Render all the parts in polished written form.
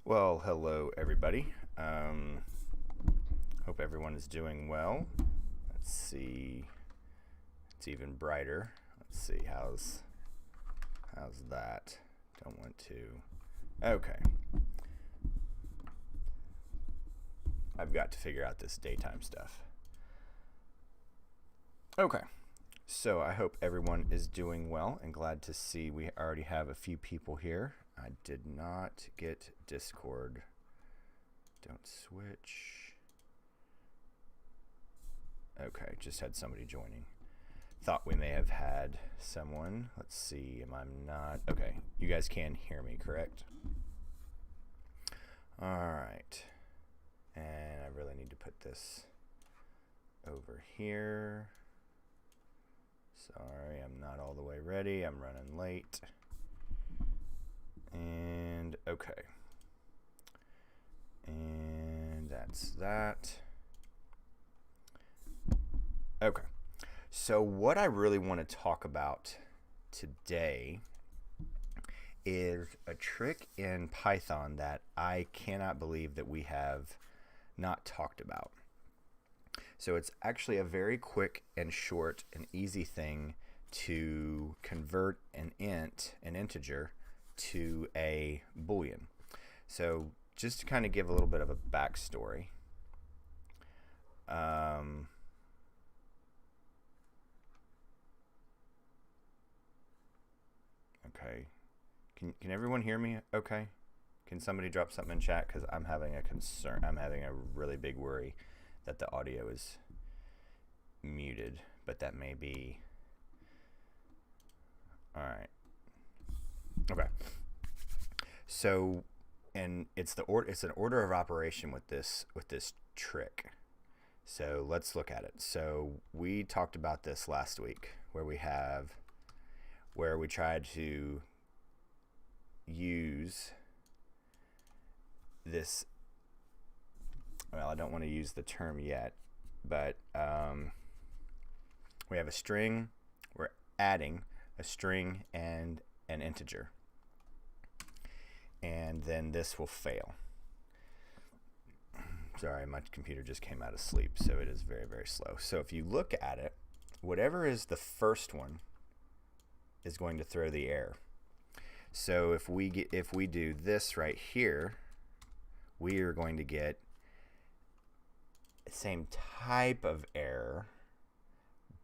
Well, hello everybody. Hope everyone is doing well. Let's see. It's even brighter. Let's see how's that. Don't want to. Okay. I've got to figure out this daytime stuff. Okay. So I hope everyone is doing well and glad to see we already have a few people here. I did not get Discord. Don't switch. Okay, just had somebody joining. Thought we may have had someone. Let's see, I'm not. Okay, you guys can hear me, correct? All right. And I really need to put this over here. Sorry, I'm not all the way ready. I'm running late. And okay. And that's that. Okay. So what I really want to talk about today is a trick in Python that I cannot believe that we have not talked about. So it's actually a very quick and short and easy thing to convert an integer, to a Boolean. So just to kind of give a little bit of a backstory. Okay. Can everyone hear me okay? Can somebody drop something in chat? Because I'm having a concern. I'm having a really big worry that the audio is muted, but that may be. All right. Okay. So, and it's an order of operation with this trick. So let's look at it. So we talked about this last week, where we tried to use this. Well, I don't want to use the term yet, but we have a string. We're adding a string and an integer. And then this will fail. Sorry, my computer just came out of sleep, so it is very, very slow. So if you look at it, whatever is the first one is going to throw the error. So if we do this right here, we are going to get the same type of error,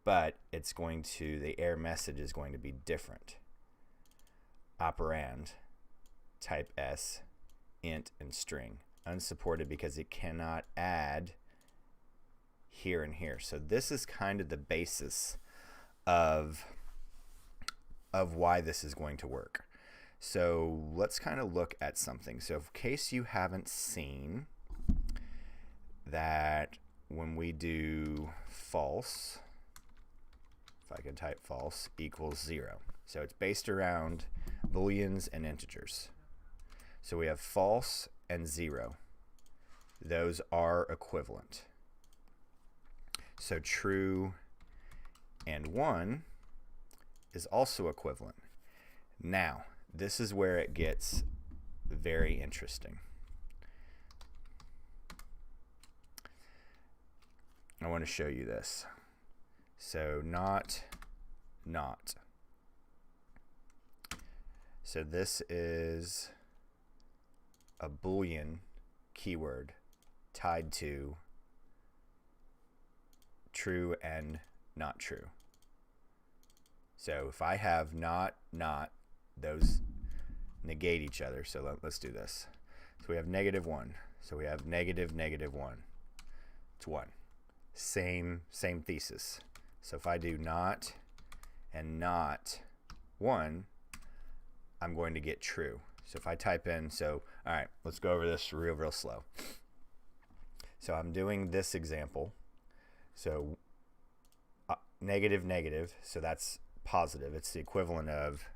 but the error message is going to be different. Operand, type S, int, and string. Unsupported because it cannot add here and here. So this is kind of the basis of why this is going to work. So let's kind of look at something. So in case you haven't seen that, when we do false, if I can type false, equals 0. So it's based around Booleans and integers. So we have false and 0. Those are equivalent. So true and 1 is also equivalent. Now, this is where it gets very interesting. I want to show you this. So not. So this is a Boolean keyword tied to true and not true. So if I have not, those negate each other. So let's do this. So we have -1. So we have -1. It's 1. Same thesis. So if I do not and not 1, I'm going to get true. So if I type in, all right, let's go over this real slow. So I'm doing this example. So negative, so that's positive. It's the equivalent of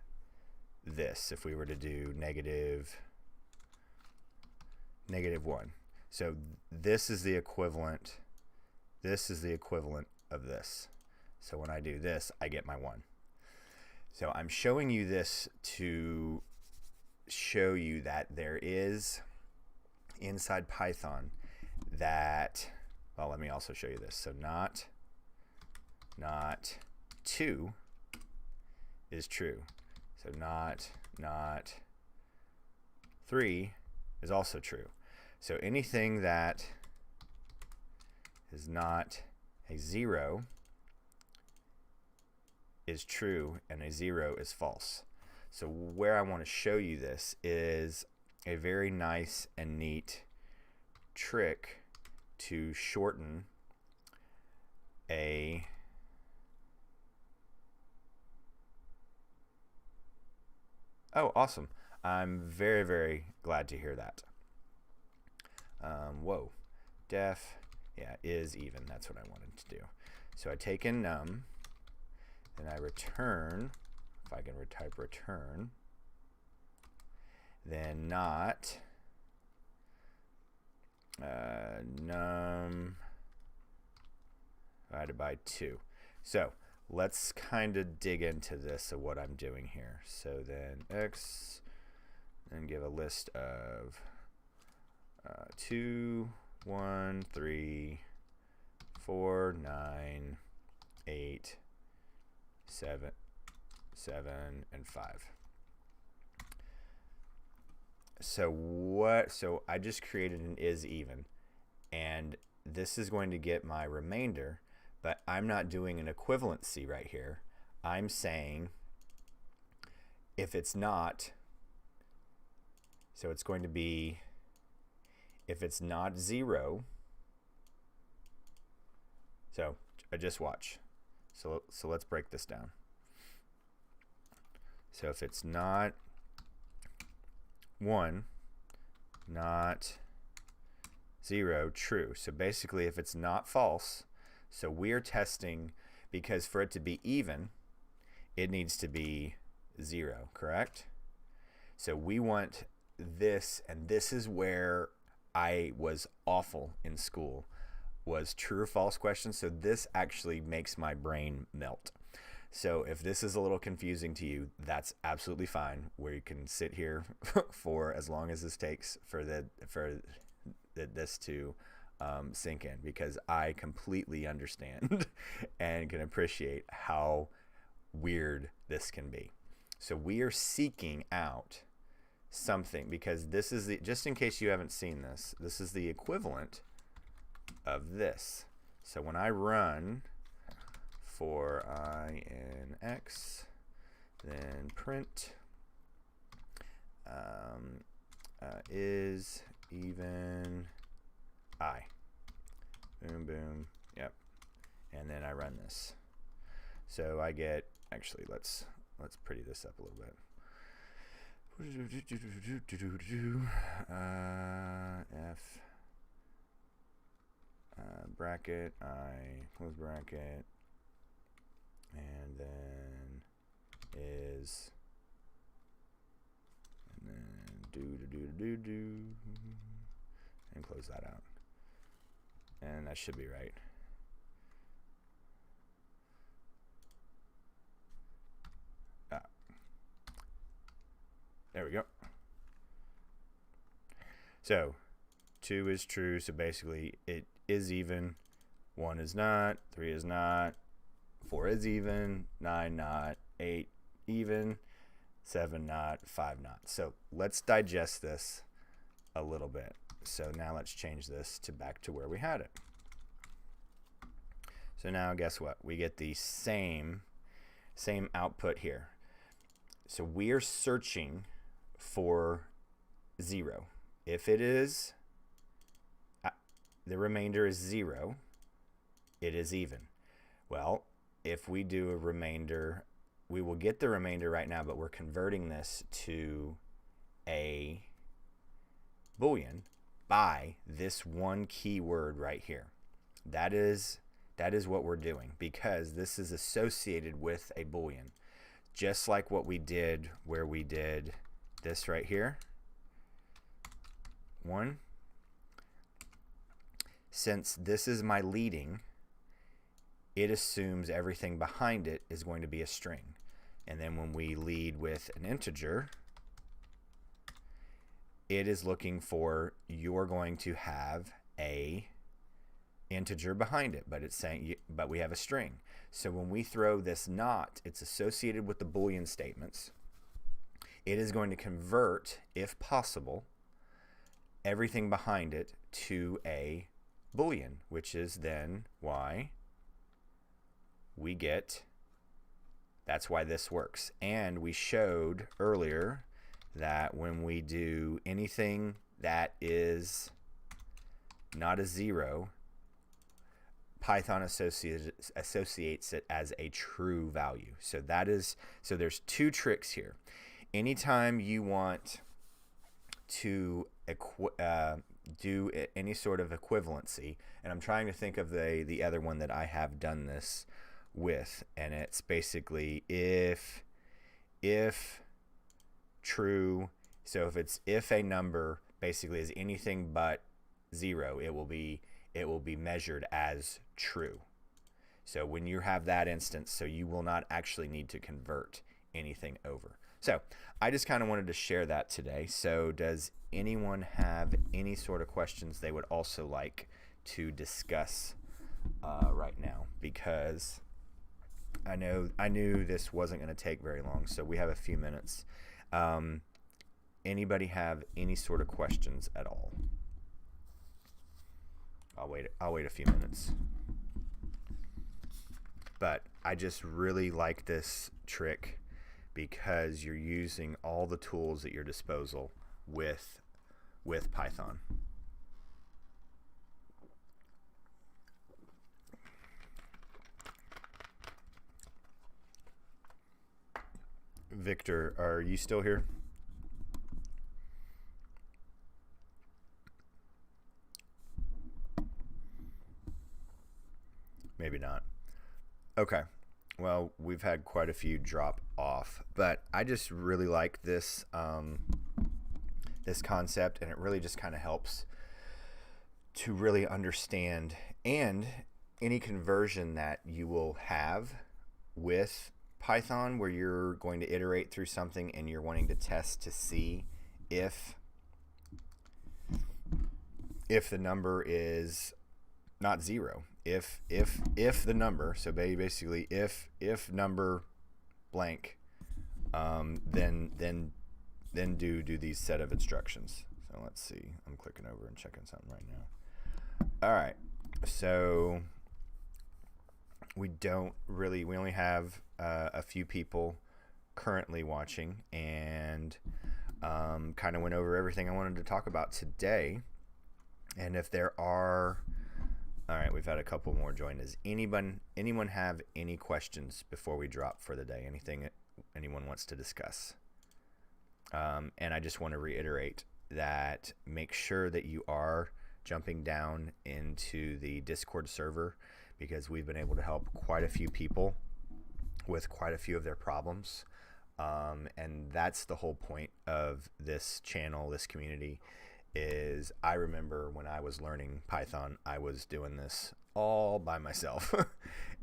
this if we were to do -1. So this is the equivalent. This is the equivalent of this. So when I do this, I get my 1. So I'm showing you this to show you that there is inside Python that, well, let me also show you this. So not 2 is true. So not 3 is also true. So anything that is not a 0 is true and a 0 is false. So where I want to show you this is a very nice and neat trick to shorten a oh, awesome. I'm very, very glad to hear that. Whoa. Def, yeah, is even. That's what I wanted to do. So I take in num, then I return, if I can type return, then not num divided by 2. So let's kind of dig into this of what I'm doing here. So then x, and give a list of 2, 1, 3, 4, 9, 8, 7, and 5. So I just created an is even, and this is going to get my remainder, but I'm not doing an equivalency right here. I'm saying if it's not, so it's going to be, if it's not 0, so just watch. So let's break this down. So if it's not 1, not 0, true. So basically if it's not false, so we're testing, because for it to be even, it needs to be 0, correct? So we want this, and this is where I was awful in school, was true or false questions. So this actually makes my brain melt. So if this is a little confusing to you, that's absolutely fine, where you can sit here for as long as this takes for this to sink in, because I completely understand and can appreciate how weird this can be. So we are seeking out something, because this is the, just in case you haven't seen this, this is the equivalent of this. So when I run for I in x, then print is even I. Boom, boom, yep. And then I run this. So I get, actually, let's pretty this up a little bit. F bracket, I close bracket, and then is, and then do, and close that out. And that should be right. There we go. So 2 is true, so basically it is even, 1 is not, 3 is not, 4 is even, 9 not, 8 even, 7 not, 5 not. So let's digest this a little bit. So now let's change this to back to where we had it. So now guess what? We get the same output here. So we're searching for 0. If it is, the remainder is 0, it is even. Well, if we do a remainder, we will get the remainder right now, but we're converting this to a Boolean by this one keyword right here. That is what we're doing, because this is associated with a Boolean. Just like what we did where we did this right here. 1. Since this is my leading, it assumes everything behind it is going to be a string. And then when we lead with an integer, it is looking for, you're going to have a integer behind it, but it's saying, but we have a string. So when we throw this not, it's associated with the Boolean statements. It is going to convert, if possible, everything behind it to a Boolean, which is then why we get, that's why this works. And we showed earlier that when we do anything that is not a 0, Python associates it as a true value. So there's two tricks here. Anytime you want to do any sort of equivalency, and I'm trying to think of the other one that I have done this with, and it's basically if true. So if a number basically is anything but 0, it will be measured as true. So when you have that instance, so you will not actually need to convert anything over. So I just kind of wanted to share that today. So does anyone have any sort of questions they would also like to discuss right now? Because I knew this wasn't going to take very long, so we have a few minutes. Anybody have any sort of questions at all? I'll wait a few minutes. But I just really like this trick because you're using all the tools at your disposal with Python. Victor, are you still here? Maybe not. Okay. Well, we've had quite a few drop off, but I just really like this this concept, and it really just kind of helps to really understand, and any conversion that you will have with Python where you're going to iterate through something and you're wanting to test to see if the number is not 0. If the number, so basically if number blank, then do these set of instructions. So let's see. I'm clicking over and checking something right now. All right. So we only have a few people currently watching, and kind of went over everything I wanted to talk about today. And if there are, all right, we've had a couple more join. Does anyone have any questions before we drop for the day? Anything anyone wants to discuss? And I just want to reiterate that make sure that you are jumping down into the Discord server, because we've been able to help quite a few people with quite a few of their problems. And that's the whole point of this channel, this community, is I remember when I was learning Python, I was doing this all by myself.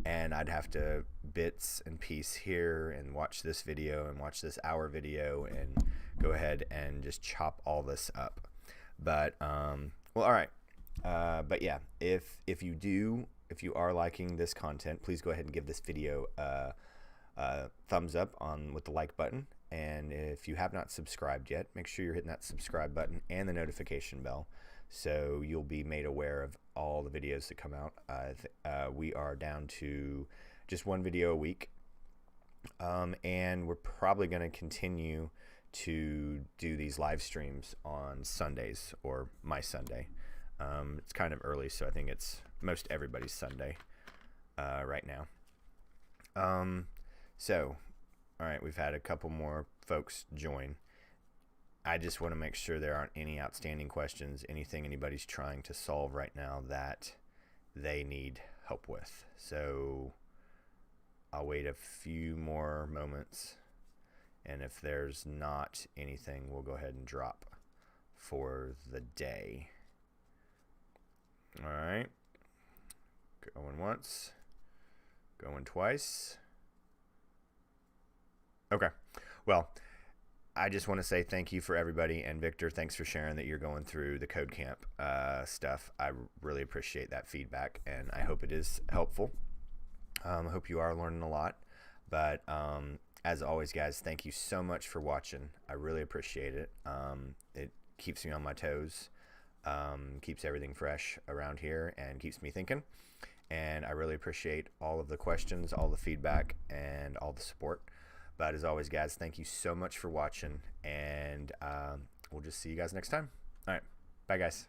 And I'd have to bits and piece here and watch this video and watch this hour video and go ahead and just chop all this up. But well, all right. But yeah, if you are liking this content, please go ahead and give this video a thumbs up with the like button. And if you have not subscribed yet, make sure you're hitting that subscribe button and the notification bell, so you'll be made aware of all the videos that come out. We are down to just one video a week, and we're probably going to continue to do these live streams on Sundays, or my Sunday. It's kind of early, so I think it's most everybody's Sunday right now. So, all right, we've had a couple more folks join. I just want to make sure there aren't any outstanding questions, anything anybody's trying to solve right now that they need help with. So I'll wait a few more moments, and if there's not anything, we'll go ahead and drop for the day. All right, going once, going twice. Okay, well, I just want to say thank you for everybody. And Victor, thanks for sharing that you're going through the Code Camp stuff. I really appreciate that feedback, and I hope it is helpful. I hope you are learning a lot. But as always, guys, thank you so much for watching. I really appreciate it. It keeps me on my toes, keeps everything fresh around here, and keeps me thinking. And I really appreciate all of the questions, all the feedback, and all the support. But as always, guys, thank you so much for watching, and we'll just see you guys next time. All right. Bye, guys.